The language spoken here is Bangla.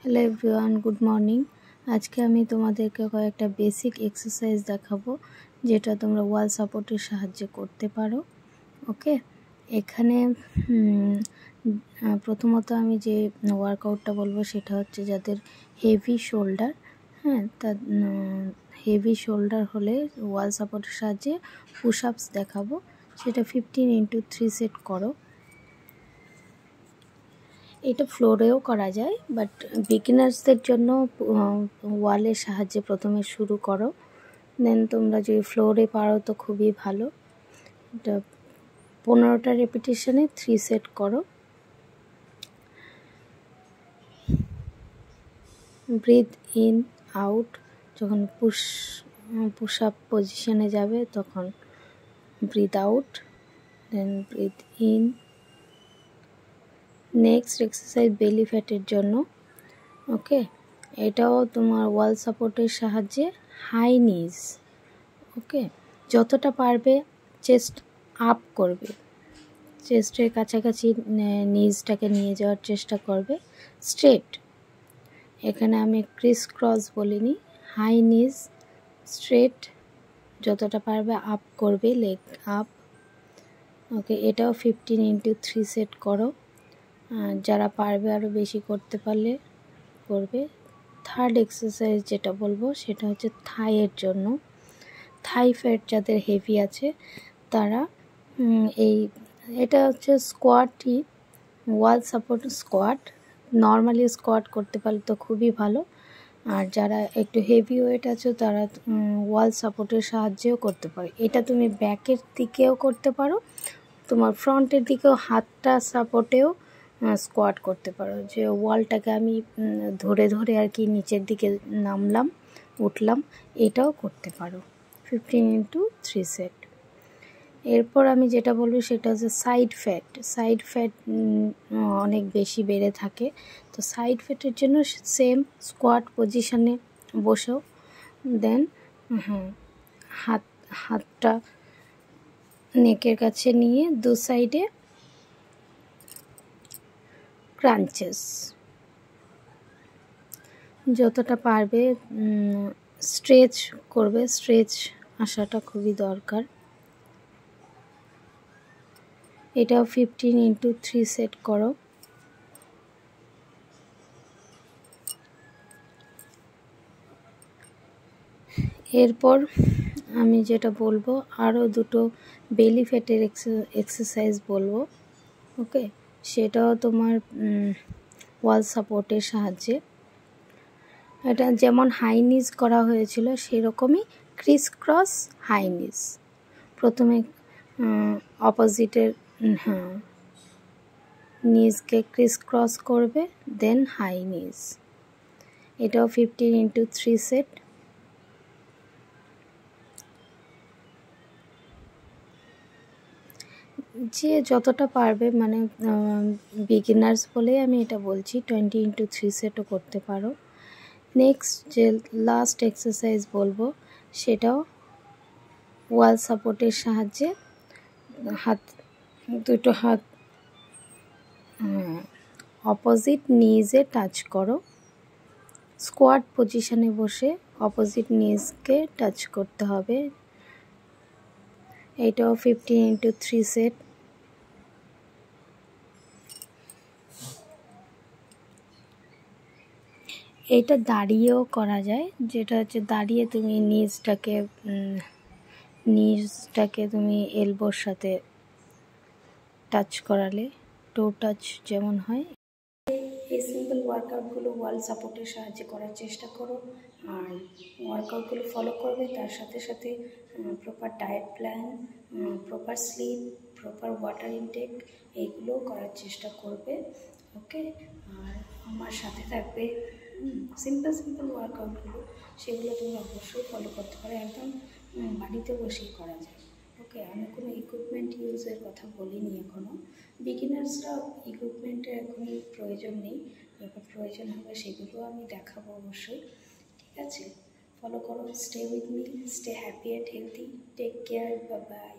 Hello everyone, good morning. আজকে আমি তোমাদেরকে কয়েকটা বেসিক এক্সারসাইজ দেখাবো যেটা তোমরা ওয়াল সাপোর্টের সাহায্যে করতে পারো। ওকে, এখানে প্রথমত আমি যে ওয়ার্কআউটটা বলবো সেটা হচ্ছে যাদের হেভি শোল্ডার, তা হেভি শোল্ডার হলে ওয়াল সাপোর্টের সাহায্যে পুশ আপস দেখাবো। সেটা 15x3 সেট করো। এটা ফ্লোরেও করা যায়, বাট বিগিনার্সদের জন্য ওয়ালের সাহায্যে প্রথমে শুরু করো। দেন তোমরা যদি ফ্লোরে পারো তো খুবই ভালো। এটা 15টা রেপিটেশনে 3 সেট করো। ব্রিথ ইন আউট, যখন পুশ আপ পজিশনে যাবে তখন breathe out, then breathe in. Next exercise belly ফ্যাটের জন্য। ওকে, এটাও তোমার ওয়াল সাপোর্টের সাহায্যে হাই নিজ। ওকে, যতটা পারবে চেস্ট আপ করবে, চেস্টের কাছাকাছি নিজটাকে নিয়ে যাওয়ার চেষ্টা করবে। স্ট্রেট, এখানে আমি ক্রিস ক্রস বলিনি, হাই নিজ স্ট্রেট, যতটা পারবে আপ করবে, লেগ আপ। ওকে, এটাও 15x3 সেট করো। যারা পারবে আরও বেশি করতে পারলে করবে। থার্ড এক্সারসাইজ যেটা বলবো সেটা হচ্ছে থাইয়ের জন্য। থাই ফ্যাট যাদের হেভি আছে তারা এটা হচ্ছে স্কোয়াটই, ওয়াল সাপোর্ট স্কোয়াট। নর্মালি স্কোয়াট করতে পারলে তো খুবই ভালো। আর যারা একটু হেভি ওয়েট আছে তারা ওয়াল সাপোর্টের সাহায্যেও করতে পারে। এটা তুমি ব্যাকের দিকেও করতে পারো, তোমার ফ্রন্টের দিকেও হাতটা সাপোর্টেও স্কোয়াট করতে পারো। যে ওয়ালটাকে আমি ধরে ধরে আর কি নিচের দিকে নামলাম উঠলাম, এটাও করতে পারো। 15x3 set. এরপর আমি যেটা বলবো সেটা হচ্ছে সাইড ফ্যাট। সাইড ফ্যাট অনেক বেশি বেড়ে থাকে, তো সাইড ফ্যাটের জন্য সেম স্কোয়াট পজিশনে বসেও, দেন হাতটা নেকের কাছে নিয়ে দু সাইডে ক্রাঞ্চেস, যতটা পারবে স্ট্রেচ করবে। স্ট্রেচ আসাটা খুবই দরকার। এটাও 15x3 সেট করো। এরপর আমি যেটা বলবো আরও দুটো বেলি ফ্যাটের এক্সারসাইজ বলবো। ওকে, সেটাও তোমার ওয়াল সাপোর্টের সাহায্যে। এটা যেমন হাই নিজ করা হয়েছিল সেরকমই ক্রিস ক্রস হাই নিজ। প্রথমে অপোজিটের নিজকে ক্রিস ক্রস করবে, দেন হাই নিজ। এটাও 15x3 সেট। যে যতটা পারবে, মানে বিগিনার্স বলে আমি এটা বলছি, 20x3 সেটও করতে পারো। নেক্সট যে লাস্ট এক্সারসাইজ বলবো সেটাও ওয়াল সাপোর্টের সাহায্যে দুটো হাত অপোজিট নিজে টাচ করো। স্কোয়াট পজিশনে বসে অপোজিট নিজকে টাচ করতে হবে। এইটাও 15x3 সেট। এটা দাঁড়িয়েও করা যায়, যেটা হচ্ছে দাঁড়িয়ে তুমি নিজটাকে তুমি এলবোর সাথে টাচ করালে, টো টাচ যেমন হয়। এই সিম্পল ওয়ার্কআউটগুলো ওয়াল সাপোর্টের সাহায্যে করার চেষ্টা করো, আর ওয়ার্কআউটগুলো ফলো করবে। তার সাথে সাথে proper diet plan, proper slip, proper water intact, এইগুলোও করার চেষ্টা করবে। ওকে, আর আমার সাথে থাকবে। সিম্পল ওয়ার্কআউটগুলো সেগুলো তুমি অবশ্যই ফলো করতে পারো, একদম বাড়িতে বসেই করা যায়। ওকে, আমি কোনো ইকুইপমেন্ট ইউজের কথা বলিনি এখনও। বিগিনার্সরা ইকুইপমেন্টের এখনই প্রয়োজন নেই, যখন প্রয়োজন হবে সেগুলো আমি দেখাবো অবশ্যই। ঠিক আছে, ফলো করো। Stay with me, stay happy and healthy, take care, bye by.